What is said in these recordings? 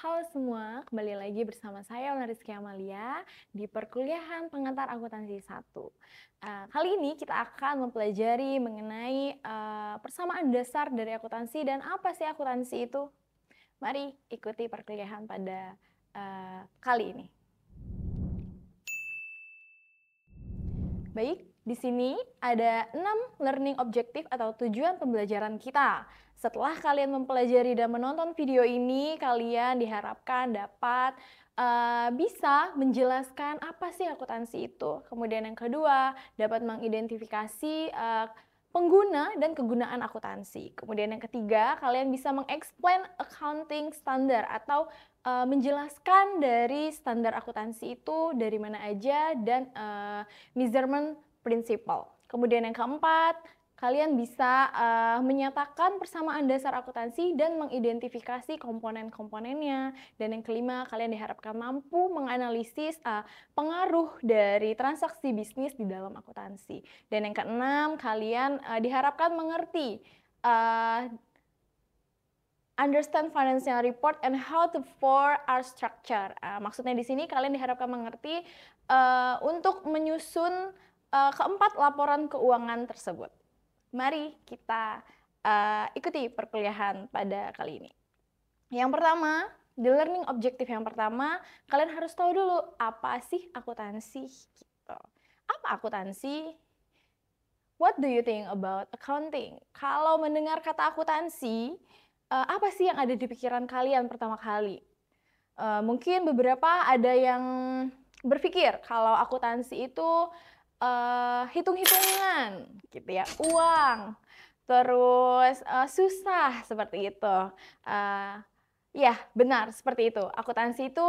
Halo semua, kembali lagi bersama saya Rizky Amalia di perkuliahan pengantar akuntansi 1. Kali ini kita akan mempelajari mengenai persamaan dasar dari akuntansi dan apa sih akuntansi itu. Mari ikuti perkuliahan pada kali ini. Baik, di sini ada 6 learning objective atau tujuan pembelajaran kita. Setelah kalian mempelajari dan menonton video ini, kalian diharapkan dapat bisa menjelaskan apa sih akuntansi itu. Kemudian yang kedua, dapat mengidentifikasi pengguna dan kegunaan akuntansi. Kemudian yang ketiga, kalian bisa mengexplain accounting standard atau menjelaskan dari standar akuntansi itu dari mana aja dan measurement principle. Kemudian yang keempat, kalian bisa menyatakan persamaan dasar akuntansi dan mengidentifikasi komponen-komponennya. Dan yang kelima, kalian diharapkan mampu menganalisis pengaruh dari transaksi bisnis di dalam akuntansi. Dan yang keenam, kalian diharapkan mengerti understand financial report and how to for our structure. Maksudnya di sini kalian diharapkan mengerti untuk menyusun keempat laporan keuangan tersebut. Mari kita ikuti perkuliahan pada kali ini. Yang pertama, the learning objective yang pertama, kalian harus tahu dulu apa sih akuntansi gitu. Apa akuntansi? What do you think about accounting? Kalau mendengar kata akuntansi, apa sih yang ada di pikiran kalian pertama kali? Mungkin beberapa ada yang berpikir kalau akuntansi itu hitung-hitungan gitu ya, uang, terus susah seperti itu. Ya, benar seperti itu. Akuntansi itu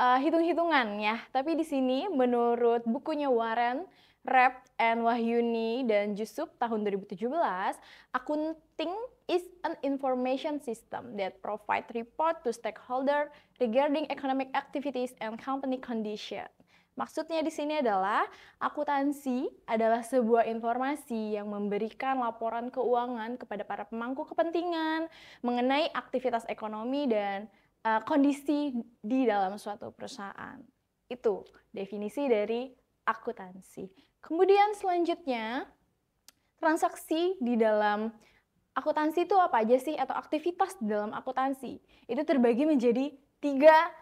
hitung-hitungan ya. Tapi di sini menurut bukunya Warren, Rep and Wahyuni dan Jusup tahun 2017, accounting is an information system that provide report to stakeholder regarding economic activities and company condition. Maksudnya di sini adalah akuntansi adalah sebuah informasi yang memberikan laporan keuangan kepada para pemangku kepentingan mengenai aktivitas ekonomi dan kondisi di dalam suatu perusahaan. Itu definisi dari akuntansi. Kemudian selanjutnya, transaksi di dalam akuntansi itu apa aja sih? Atau aktivitas di dalam akuntansi. Itu terbagi menjadi tiga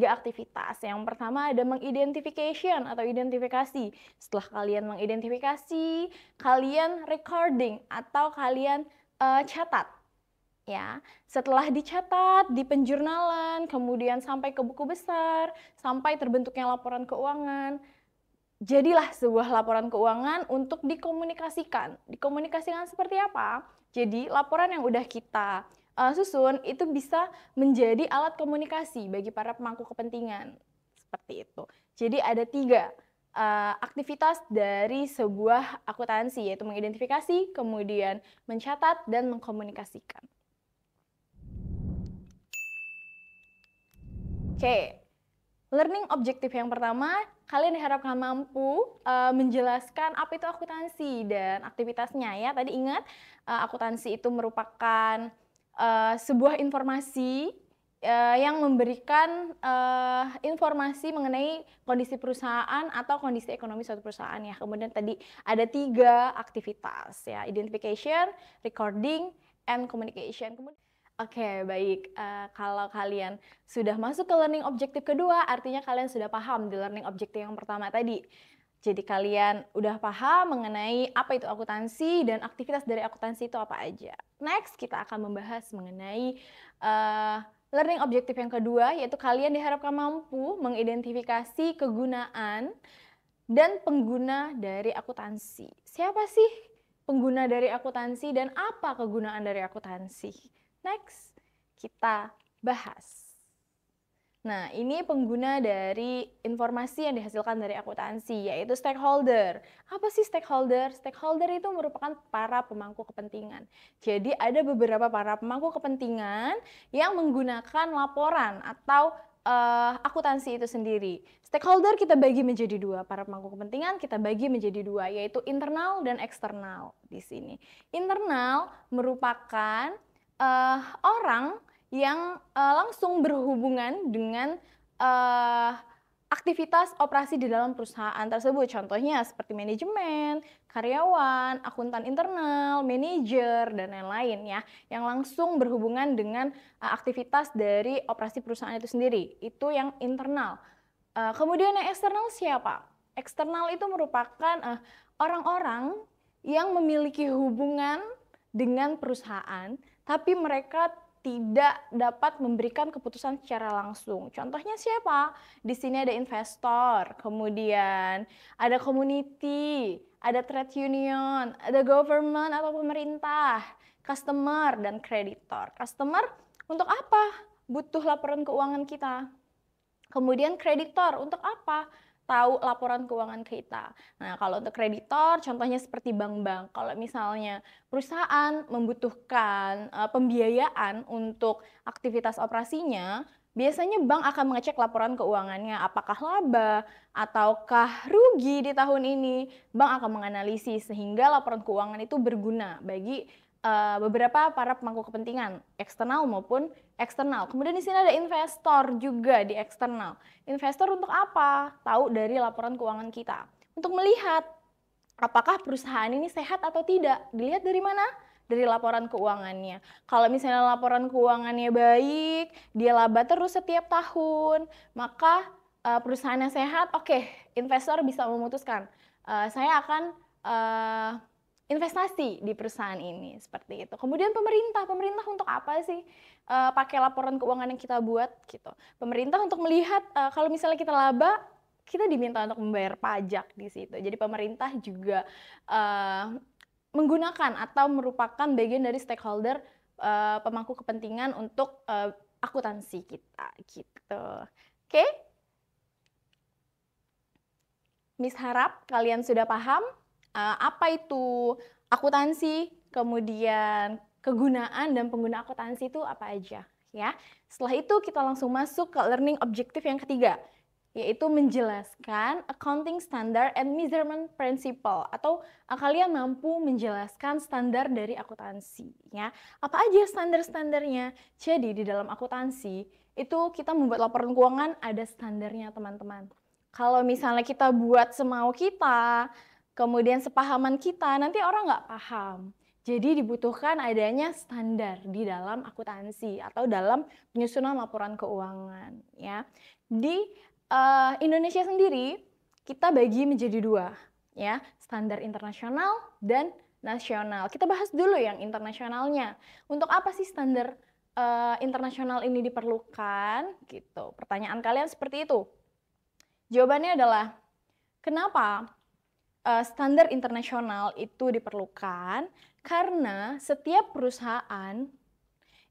aktivitas. Yang pertama ada mengidentification atau identifikasi. Setelah kalian mengidentifikasi, kalian recording atau kalian catat. Ya, setelah dicatat di penjurnalan, kemudian sampai ke buku besar, sampai terbentuknya laporan keuangan, jadilah sebuah laporan keuangan untuk dikomunikasikan. Dikomunikasikan seperti apa? Jadi laporan yang udah kita susun itu bisa menjadi alat komunikasi bagi para pemangku kepentingan. Seperti itu. Jadi ada tiga aktivitas dari sebuah akuntansi, yaitu mengidentifikasi, kemudian mencatat, dan mengkomunikasikan. Oke, learning objektif yang pertama, kalian diharapkan mampu menjelaskan apa itu akuntansi dan aktivitasnya ya. Tadi ingat, akuntansi itu merupakan sebuah informasi yang memberikan informasi mengenai kondisi perusahaan atau kondisi ekonomi suatu perusahaan ya. Kemudian tadi ada tiga aktivitas ya, identification, recording, and communication. Oke, baik. Kalau kalian sudah masuk ke learning objektif kedua, artinya kalian sudah paham di learning objektif yang pertama tadi. Jadi kalian udah paham mengenai apa itu akuntansi dan aktivitas dari akuntansi itu apa aja. Next, kita akan membahas mengenai learning objektif yang kedua, yaitu kalian diharapkan mampu mengidentifikasi kegunaan dan pengguna dari akuntansi. Siapa sih pengguna dari akuntansi dan apa kegunaan dari akuntansi? Next, kita bahas. Nah, ini pengguna dari informasi yang dihasilkan dari akuntansi, yaitu stakeholder. Apa sih stakeholder? Stakeholder itu merupakan para pemangku kepentingan. Jadi, ada beberapa para pemangku kepentingan yang menggunakan laporan atau akuntansi itu sendiri. Stakeholder kita bagi menjadi dua, para pemangku kepentingan kita bagi menjadi dua, yaitu internal dan eksternal di sini. Internal merupakan orang yang langsung berhubungan dengan aktivitas operasi di dalam perusahaan tersebut. Contohnya seperti manajemen, karyawan, akuntan internal, manajer, dan lain-lain ya, yang langsung berhubungan dengan aktivitas dari operasi perusahaan itu sendiri. Itu yang internal. Kemudian yang eksternal siapa? Eksternal itu merupakan orang-orang yang memiliki hubungan dengan perusahaan, tapi mereka tidak dapat memberikan keputusan secara langsung. Contohnya siapa? Di sini ada investor, kemudian ada community, ada trade union, ada government atau pemerintah, customer, dan kreditor. Customer untuk apa? Butuh laporan keuangan kita. Kemudian kreditor untuk apa? Tahu laporan keuangan kita. Nah, kalau untuk kreditor, contohnya seperti bank-bank. Kalau misalnya perusahaan membutuhkan pembiayaan untuk aktivitas operasinya, biasanya bank akan mengecek laporan keuangannya, apakah laba ataukah rugi di tahun ini. Bank akan menganalisis sehingga laporan keuangan itu berguna bagi beberapa para pemangku kepentingan, eksternal maupun eksternal. Kemudian di sini ada investor juga di eksternal. Investor untuk apa? Tahu dari laporan keuangan kita. Untuk melihat apakah perusahaan ini sehat atau tidak. Dilihat dari mana? Dari laporan keuangannya. Kalau misalnya laporan keuangannya baik, dia laba terus setiap tahun, maka perusahaannya sehat, oke, investor bisa memutuskan, saya akan investasi di perusahaan ini, seperti itu. Kemudian pemerintah untuk apa sih pakai laporan keuangan yang kita buat gitu. Pemerintah untuk melihat kalau misalnya kita laba, kita diminta untuk membayar pajak di situ. Jadi pemerintah juga menggunakan atau merupakan bagian dari stakeholder pemangku kepentingan untuk akuntansi kita gitu. Oke? Miss harap kalian sudah paham apa itu akuntansi, kemudian kegunaan dan pengguna akuntansi itu apa aja ya. Setelah itu kita langsung masuk ke learning objective yang ketiga, yaitu menjelaskan accounting standard and measurement principle, atau kalian mampu menjelaskan standar dari akuntansi ya. Apa aja standar-standarnya? Jadi di dalam akuntansi itu kita membuat laporan keuangan ada standarnya teman-teman. Kalau misalnya kita buat semau kita, kemudian sepahaman kita, nanti orang nggak paham. Jadi dibutuhkan adanya standar di dalam akuntansi atau dalam penyusunan laporan keuangan ya. Di Indonesia sendiri kita bagi menjadi dua ya, standar internasional dan nasional. Kita bahas dulu yang internasionalnya. Untuk apa sih standar internasional ini diperlukan? Gitu. Pertanyaan kalian seperti itu. Jawabannya adalah kenapa standar internasional itu diperlukan? Karena setiap perusahaan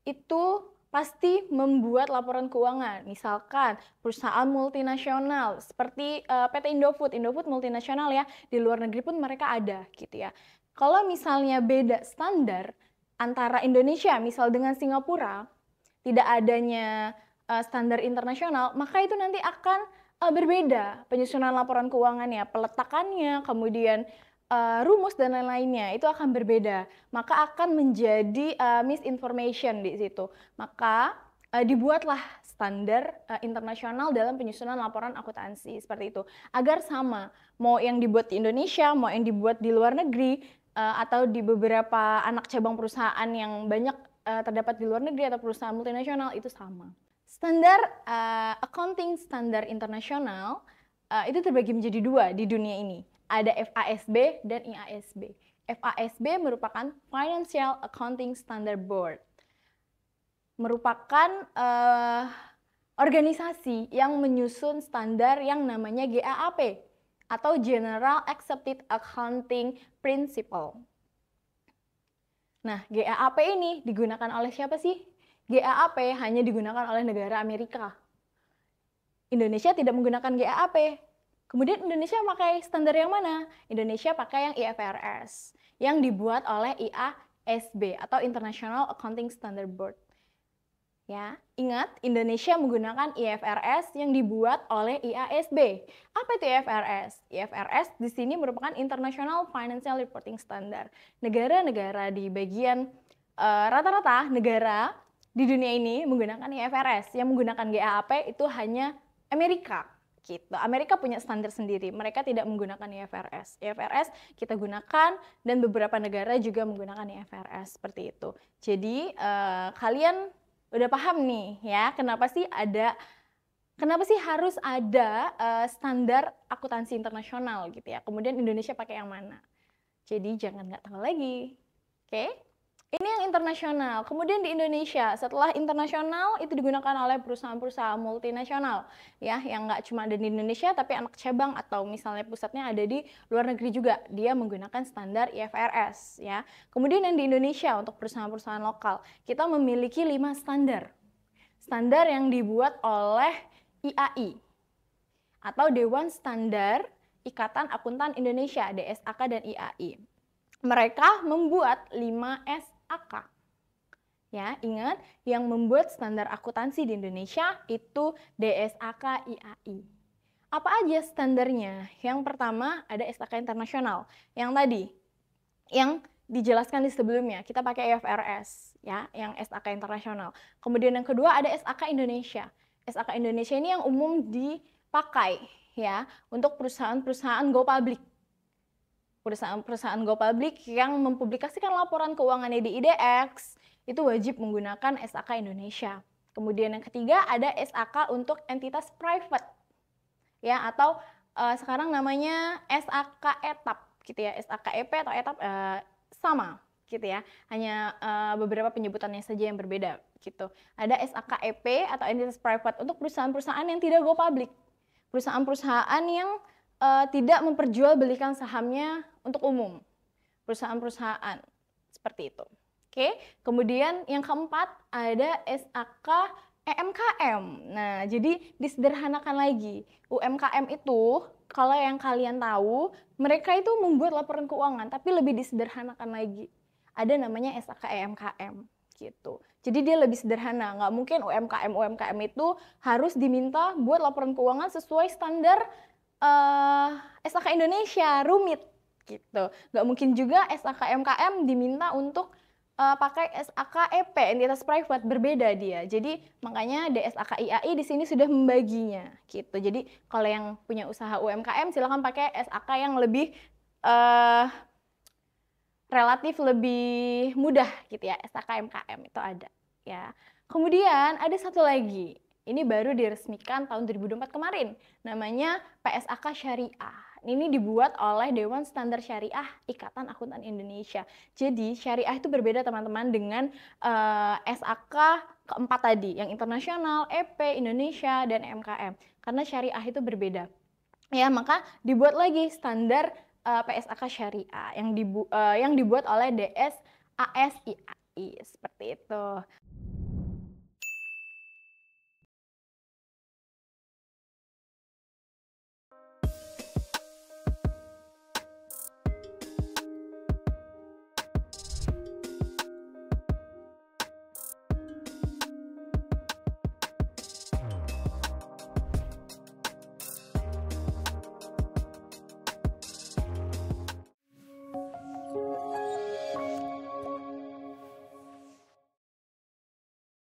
itu pasti membuat laporan keuangan. Misalkan perusahaan multinasional seperti PT Indofood. Indofood multinasional ya, di luar negeri pun mereka ada gitu ya. Kalau misalnya beda standar antara Indonesia misal dengan Singapura, tidak adanya standar internasional, maka itu nanti akan berbeda penyusunan laporan keuangannya, peletakannya, kemudian rumus dan lain-lainnya itu akan berbeda, maka akan menjadi misinformation di situ. Maka dibuatlah standar internasional dalam penyusunan laporan akuntansi seperti itu, agar sama, mau yang dibuat di Indonesia, mau yang dibuat di luar negeri, atau di beberapa anak cabang perusahaan yang banyak terdapat di luar negeri atau perusahaan multinasional itu sama. Standar accounting standar internasional itu terbagi menjadi dua di dunia ini. Ada FASB dan IASB. FASB merupakan Financial Accounting Standard Board. Merupakan organisasi yang menyusun standar yang namanya GAAP atau General Accepted Accounting Principle. Nah, GAAP ini digunakan oleh siapa sih? GAAP hanya digunakan oleh negara Amerika. Indonesia tidak menggunakan GAAP. Kemudian Indonesia pakai standar yang mana? Indonesia pakai yang IFRS, yang dibuat oleh IASB atau International Accounting Standard Board. Ya, ingat Indonesia menggunakan IFRS yang dibuat oleh IASB. Apa itu IFRS? IFRS di sini merupakan International Financial Reporting Standard. Negara-negara di bagian rata-rata negara di dunia ini menggunakan IFRS. Yang menggunakan GAAP itu hanya Amerika. Gitu. Amerika punya standar sendiri. Mereka tidak menggunakan IFRS. IFRS kita gunakan dan beberapa negara juga menggunakan IFRS seperti itu. Jadi kalian udah paham nih ya, kenapa sih harus ada standar akuntansi internasional gitu ya. Kemudian Indonesia pakai yang mana? Jadi jangan nggak tahu lagi. Oke? Ini yang internasional. Kemudian di Indonesia, setelah internasional itu digunakan oleh perusahaan-perusahaan multinasional, ya, yang nggak cuma ada di Indonesia, tapi anak cabang atau misalnya pusatnya ada di luar negeri juga. Dia menggunakan standar IFRS, ya. Kemudian yang di Indonesia untuk perusahaan-perusahaan lokal, kita memiliki 5 standar. Standar yang dibuat oleh IAI atau Dewan Standar Ikatan Akuntan Indonesia, DSAK dan IAI. Mereka membuat 5 SAK. Ya, ingat yang membuat standar akuntansi di Indonesia itu DSAK IAI. Apa aja standarnya? Yang pertama ada SAK internasional. Yang tadi yang dijelaskan di sebelumnya, kita pakai IFRS ya, yang SAK internasional. Kemudian yang kedua ada SAK Indonesia. SAK Indonesia ini yang umum dipakai ya untuk perusahaan-perusahaan go public. Perusahaan-perusahaan go public yang mempublikasikan laporan keuangannya di IDX itu wajib menggunakan SAK Indonesia. Kemudian yang ketiga ada SAK untuk entitas private ya, atau sekarang namanya SAK etap gitu ya. SAK EP atau etap sama gitu ya, hanya beberapa penyebutannya saja yang berbeda gitu. Ada SAK EP atau entitas private untuk perusahaan-perusahaan yang tidak go public, perusahaan-perusahaan yang tidak memperjualbelikan sahamnya untuk umum, perusahaan-perusahaan seperti itu. Oke, kemudian yang keempat ada SAK UMKM. Nah, jadi disederhanakan lagi. UMKM itu kalau yang kalian tahu, mereka itu membuat laporan keuangan, tapi lebih disederhanakan lagi. Ada namanya SAK UMKM gitu. Jadi dia lebih sederhana. Nggak mungkin UMKM itu harus diminta buat laporan keuangan sesuai standar SAK Indonesia, rumit gitu. Nggak mungkin juga SAK UMKM diminta untuk pakai SAK EP, entitas private, berbeda dia. Jadi makanya DSAK IAI di sini sudah membaginya gitu. Jadi kalau yang punya usaha UMKM silakan pakai SAK yang lebih relatif lebih mudah gitu ya, SAK UMKM itu ada ya. Kemudian ada satu lagi. Ini baru diresmikan tahun 2024 kemarin, namanya PSAK Syariah. Ini dibuat oleh Dewan Standar Syariah Ikatan Akuntan Indonesia. Jadi syariah itu berbeda teman-teman dengan SAK keempat tadi, yang internasional, EP, Indonesia, dan MKM. Karena syariah itu berbeda. Ya, maka dibuat lagi standar PSAK Syariah yang dibuat oleh DSAS IAI seperti itu.